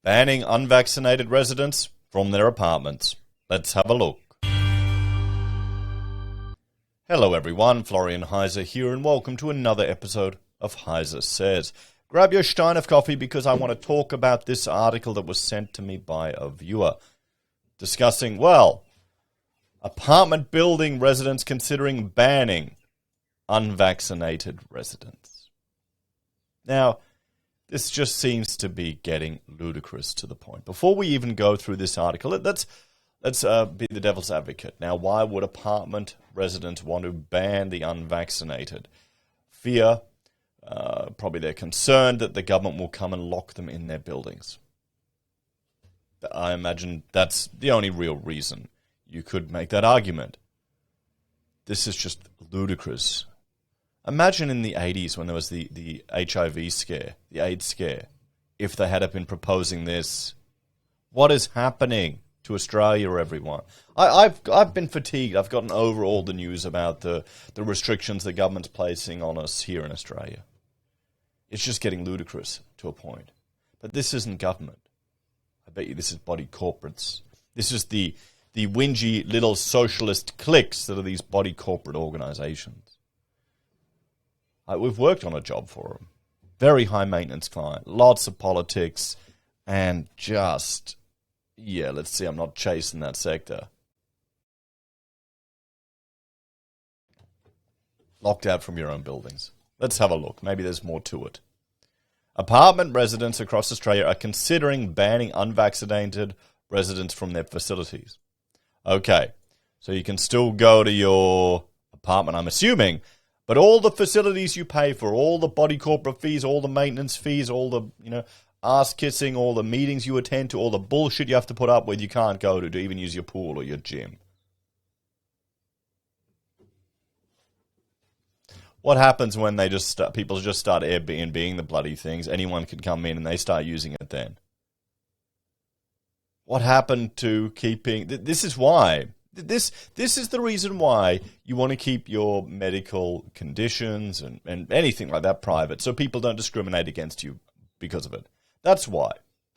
Banning unvaccinated residents from their apartments. Let's have a look. Hello everyone, Florian.Heise here, and welcome to another episode of HeiseSays. Grab your stein of coffee because I want to talk about this article that was sent to me by a viewer discussing, apartment building residents considering banning unvaccinated residents. Now, this just seems to be getting ludicrous to the point. Before we even go through this article, let's be the devil's advocate. Now, why would apartment residents want to ban the unvaccinated? Fear. Probably they're concerned that the government will come and lock them in their buildings. I imagine that's the only real reason you could make that argument. This is just ludicrous. Imagine in the 80s when there was the HIV scare, the AIDS scare, if they had been proposing this. What is happening to Australia, everyone? I've been fatigued. I've gotten over all the news about the restrictions the government's placing on us here in Australia. It's just getting ludicrous to a point. But this isn't government. I bet you this is body corporates. This is the whingy little socialist cliques that are these body corporate organizations. We've worked on a job for them. Very high maintenance client. Lots of politics. And just, let's see, I'm not chasing that sector. Locked out from your own buildings. Let's have a look. Maybe there's more to it. Apartment residents across Australia are considering banning unvaccinated residents from their facilities. Okay, so you can still go to your apartment, I'm assuming, but all the facilities you pay for, all the body corporate fees, all the maintenance fees, all the, ass kissing, all the meetings you attend to, all the bullshit you have to put up with, you can't go to even use your pool or your gym. What happens when people just start Airbnb-ing the bloody things? Anyone can come in and they start using it then. What happened to keeping... This is why... This is the reason why you want to keep your medical conditions and anything like that private, so people don't discriminate against you because of it. That's why.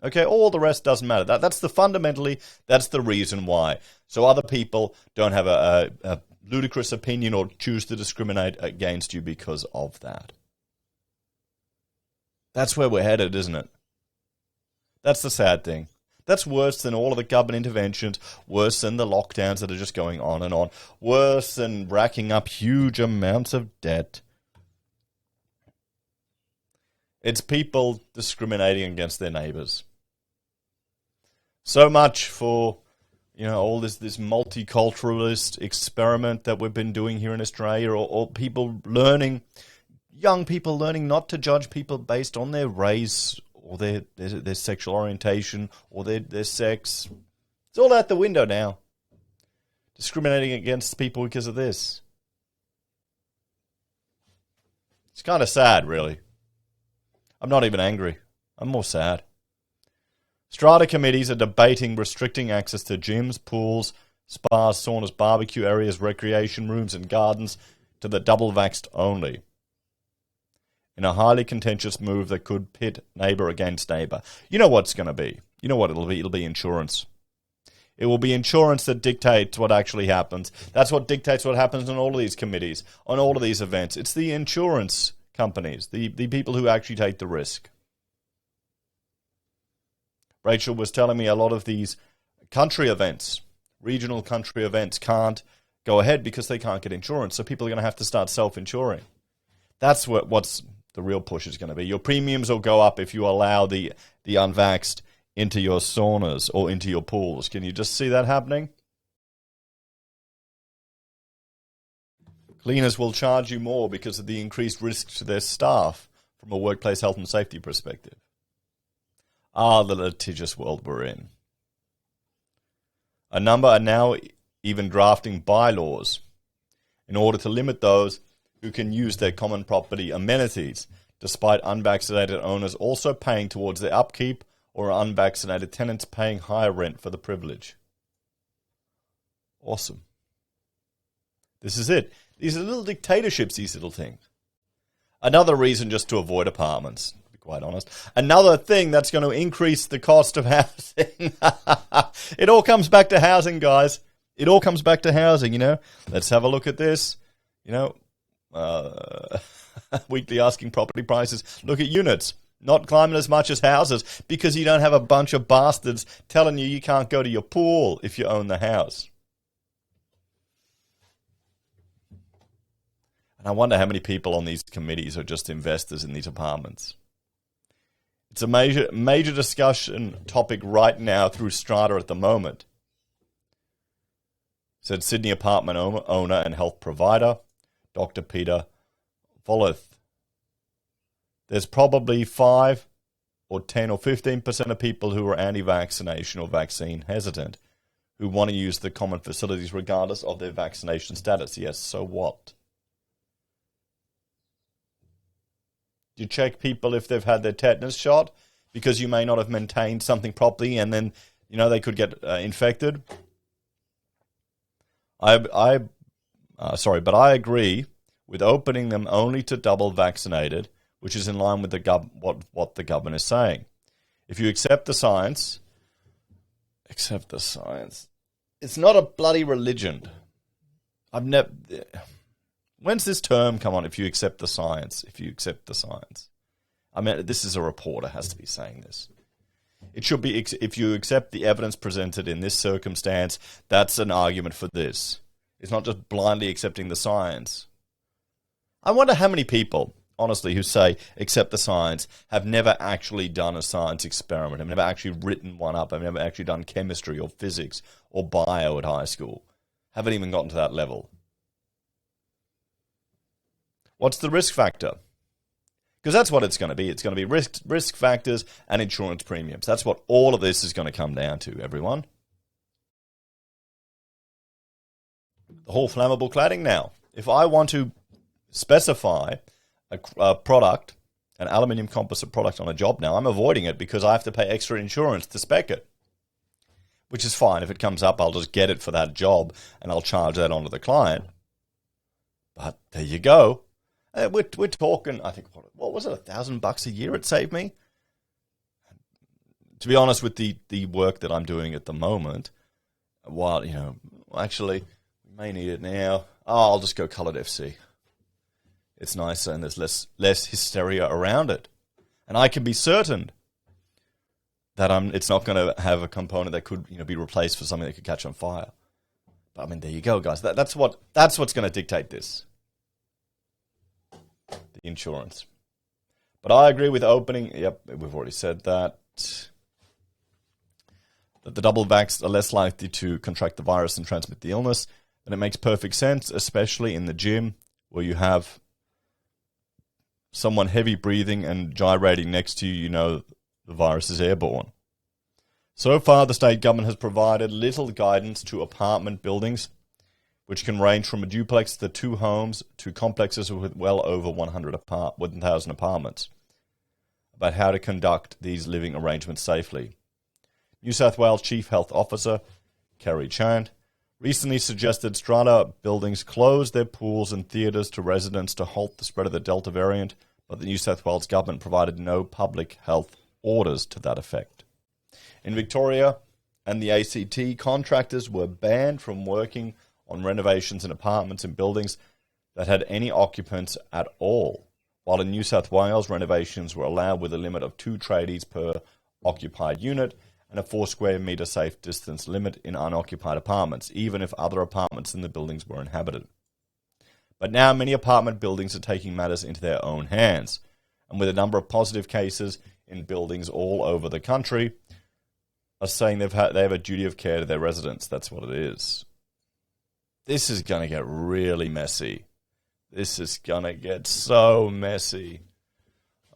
Okay, all the rest doesn't matter. That's the reason why. So other people don't have a ludicrous opinion or choose to discriminate against you because of that. That's where we're headed, isn't it? That's the sad thing. That's worse than all of the government interventions, worse than the lockdowns that are just going on and on, worse than racking up huge amounts of debt. It's people discriminating against their neighbours. So much for, all this multiculturalist experiment that we've been doing here in Australia, or young people learning not to judge people based on their race or their sexual orientation, or their sex. It's all out the window now. Discriminating against people because of this. It's kind of sad, really. I'm not even angry. I'm more sad. Strata committees are debating restricting access to gyms, pools, spas, saunas, barbecue areas, recreation rooms, and gardens to the double-vaxxed only, in a highly contentious move that could pit neighbour against neighbour. You know what it's going to be. You know what it'll be. It'll be insurance. It will be insurance that dictates what actually happens. That's what dictates what happens on all of these committees, on all of these events. It's the insurance companies, the people who actually take the risk. Rachel was telling me a lot of these country events, regional country events, can't go ahead because they can't get insurance. So people are going to have to start self-insuring. That's what's the real push is going to be. Your premiums will go up if you allow the unvaxxed into your saunas or into your pools. Can you just see that happening? Cleaners will charge you more because of the increased risk to their staff from a workplace health and safety perspective. The litigious world we're in. A number are now even drafting bylaws in order to limit those who can use their common property amenities, despite unvaccinated owners also paying towards their upkeep or unvaccinated tenants paying higher rent for the privilege. Awesome. This is it. These are little dictatorships, these little things. Another reason just to avoid apartments. quite honest. Another thing that's going to increase the cost of housing. It all comes back to housing, guys. It all comes back to housing, Let's have a look at this. Weekly asking property prices. Look at units. Not climbing as much as houses because you don't have a bunch of bastards telling you can't go to your pool if you own the house. And I wonder how many people on these committees are just investors in these apartments. It's a major discussion topic right now through Strata at the moment, said Sydney apartment owner and health provider, Dr. Peter Volleth. There's probably 5 or 10 or 15% of people who are anti-vaccination or vaccine hesitant who want to use the common facilities regardless of their vaccination status. Yes, so what? You check people if they've had their tetanus shot because you may not have maintained something properly and then, they could get infected. But I agree with opening them only to double vaccinated, which is in line with what the government is saying. If you accept the science. It's not a bloody religion. When's this term come on? If you accept the science. I mean, this is a reporter has to be saying this. It should be if you accept the evidence presented in this circumstance. That's an argument for this. It's not just blindly accepting the science. I wonder how many people, honestly, who say accept the science have never actually done a science experiment, have never actually written one up, have never actually done chemistry or physics or bio at high school, haven't even gotten to that level. What's the risk factor? Because that's what it's going to be. It's going to be risk factors and insurance premiums. That's what all of this is going to come down to, everyone. The whole flammable cladding now. If I want to specify a product, an aluminium composite product on a job now, I'm avoiding it because I have to pay extra insurance to spec it, which is fine. If it comes up, I'll just get it for that job and I'll charge that onto the client. But there you go. We're talking, I think, what was it, $1,000 a year it saved me? To be honest, with the work that I'm doing at the moment, while, actually, we may need it now. I'll just go colored FC. It's nicer and there's less hysteria around it. And I can be certain that it's not going to have a component that could be replaced for something that could catch on fire. But I mean, there you go, guys. That's what's going to dictate this. The insurance. But I agree with opening. Yep, we've already said that. That the double vax are less likely to contract the virus and transmit the illness. And it makes perfect sense, especially in the gym where you have someone heavy breathing and gyrating next to you, the virus is airborne. So far, the state government has provided little guidance to apartment buildings, which can range from a duplex to 2 homes to complexes with well over 1,000 apartments, about how to conduct these living arrangements safely. New South Wales Chief Health Officer, Kerry Chand, recently suggested Strata buildings close their pools and theatres to residents to halt the spread of the Delta variant, but the New South Wales government provided no public health orders to that effect. In Victoria and the ACT, contractors were banned from working on renovations in apartments and buildings that had any occupants at all, while in New South Wales, renovations were allowed with a limit of 2 tradies per occupied unit and a 4 square metre safe distance limit in unoccupied apartments, even if other apartments in the buildings were inhabited. But now many apartment buildings are taking matters into their own hands, and with a number of positive cases in buildings all over the country, are saying they have a duty of care to their residents. That's what it is. This is going to get really messy. This is going to get so messy.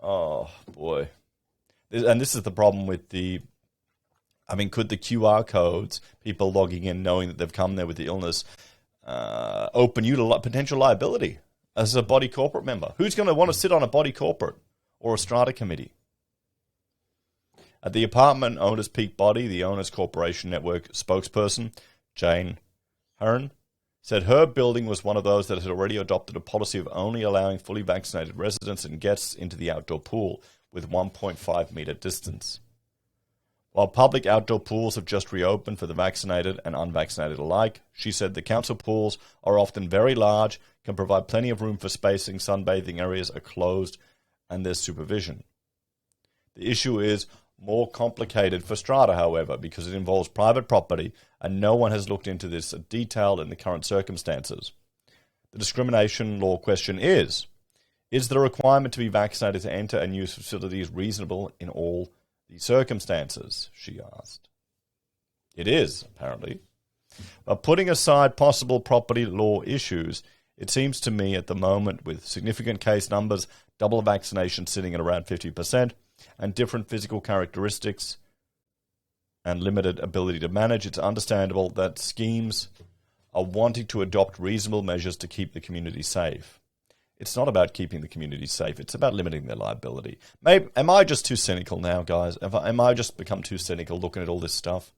Oh, boy. And this is the problem with could the QR codes, people logging in knowing that they've come there with the illness, open you to potential liability as a body corporate member? Who's going to want to sit on a body corporate or a strata committee? At the apartment owners' peak body, the Owners Corporation Network spokesperson, Jane Hearn, said her building was one of those that had already adopted a policy of only allowing fully vaccinated residents and guests into the outdoor pool, with 1.5 metre distance. While public outdoor pools have just reopened for the vaccinated and unvaccinated alike, she said the council pools are often very large, can provide plenty of room for spacing, sunbathing areas are closed, and there's supervision. The issue is more complicated for Strata, however, because it involves private property and no one has looked into this detail in the current circumstances. The discrimination law question is the requirement to be vaccinated to enter and use facilities reasonable in all the circumstances, she asked. It is, apparently. But putting aside possible property law issues, it seems to me at the moment, with significant case numbers, double vaccination sitting at around 50%, and different physical characteristics and limited ability to manage, it's understandable that schemes are wanting to adopt reasonable measures to keep the community safe. It's not about keeping the community safe. It's about limiting their liability. Am I just too cynical now, guys? Am I just become too cynical looking at all this stuff?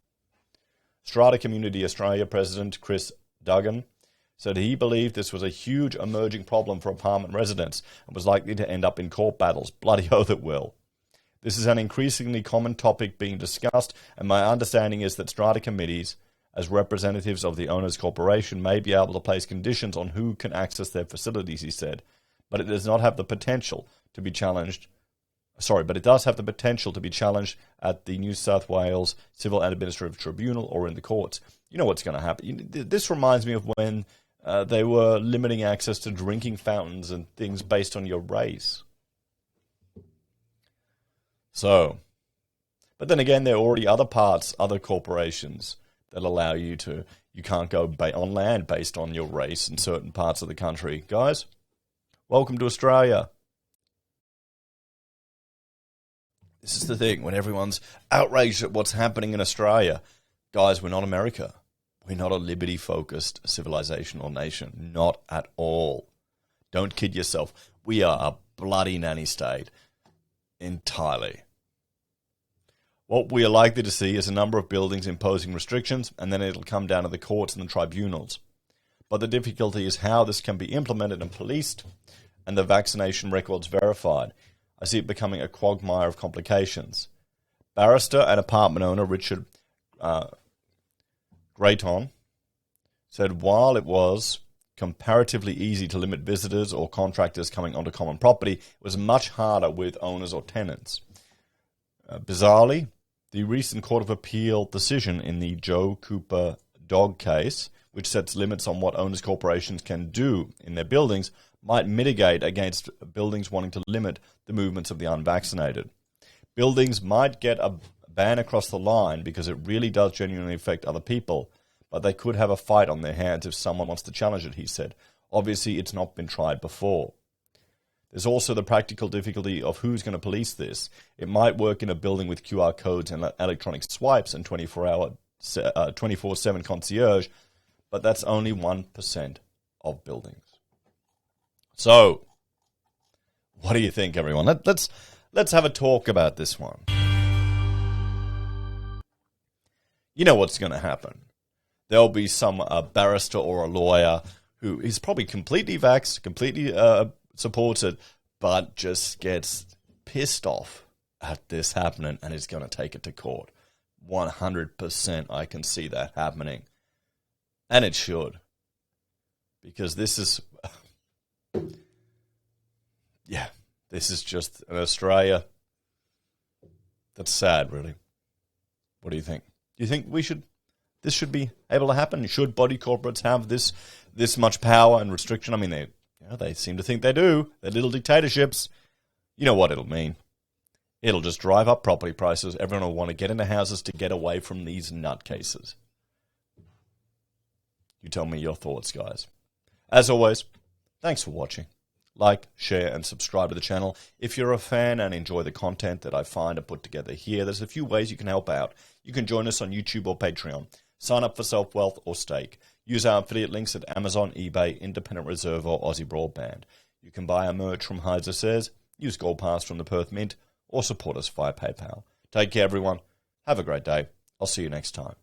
Strata Community Australia President Chris Duggan said he believed this was a huge emerging problem for apartment residents and was likely to end up in court battles. Bloody oath it will. This is an increasingly common topic being discussed, and my understanding is that strata committees, as representatives of the owner's corporation, may be able to place conditions on who can access their facilities, he said, but it does not have the potential to be challenged. But it does have the potential to be challenged at the New South Wales Civil and Administrative Tribunal or in the courts. You know what's going to happen. This reminds me of when they were limiting access to drinking fountains and things based on your race. So, but then again, there are already other corporations that allow you can't go on land based on your race in certain parts of the country. Guys, welcome to Australia. This is the thing, when everyone's outraged at what's happening in Australia. Guys, we're not America. We're not a liberty-focused civilizational nation. Not at all. Don't kid yourself. We are a bloody nanny state. Entirely. What we are likely to see is a number of buildings imposing restrictions, and then it'll come down to the courts and the tribunals. But the difficulty is how this can be implemented and policed, and the vaccination records verified. I see it becoming a quagmire of complications. Barrister and apartment owner Richard Grayton said while it was comparatively easy to limit visitors or contractors coming onto common property, it was much harder with owners or tenants. Bizarrely, the recent Court of Appeal decision in the Joe Cooper dog case, which sets limits on what owners' corporations can do in their buildings, might mitigate against buildings wanting to limit the movements of the unvaccinated. Buildings might get a ban across the line because it really does genuinely affect other people, but they could have a fight on their hands if someone wants to challenge it, he said. Obviously, it's not been tried before. There's also the practical difficulty of who's going to police this. It might work in a building with QR codes and electronic swipes and 24/7 concierge, but that's only 1% of buildings. So, what do you think, everyone? Let's have a talk about this one. You know what's going to happen. There'll be some barrister or a lawyer who is probably completely vaxxed, completely supports it, but just gets pissed off at this happening and is going to take it to court. 100% I can see that happening. And it should. Because this is... this is just an Australia that's sad, really. What do you think? Do you think this should be able to happen? Should body corporates have this much power and restriction? I mean, they seem to think they do. They're little dictatorships. You know what it'll mean. It'll just drive up property prices. Everyone will want to get into houses to get away from these nutcases. You tell me your thoughts, guys. As always, thanks for watching. Like, share, and subscribe to the channel. If you're a fan and enjoy the content that I find and put together here, there's a few ways you can help out. You can join us on YouTube or Patreon. Sign up for SelfWealth or Stake. Use our affiliate links at Amazon, eBay, Independent Reserve, or AussieBroadband. You can buy our merch from HeiseSays, use Gold Pass from the Perth Mint, or support us via PayPal. Take care, everyone. Have a great day. I'll see you next time.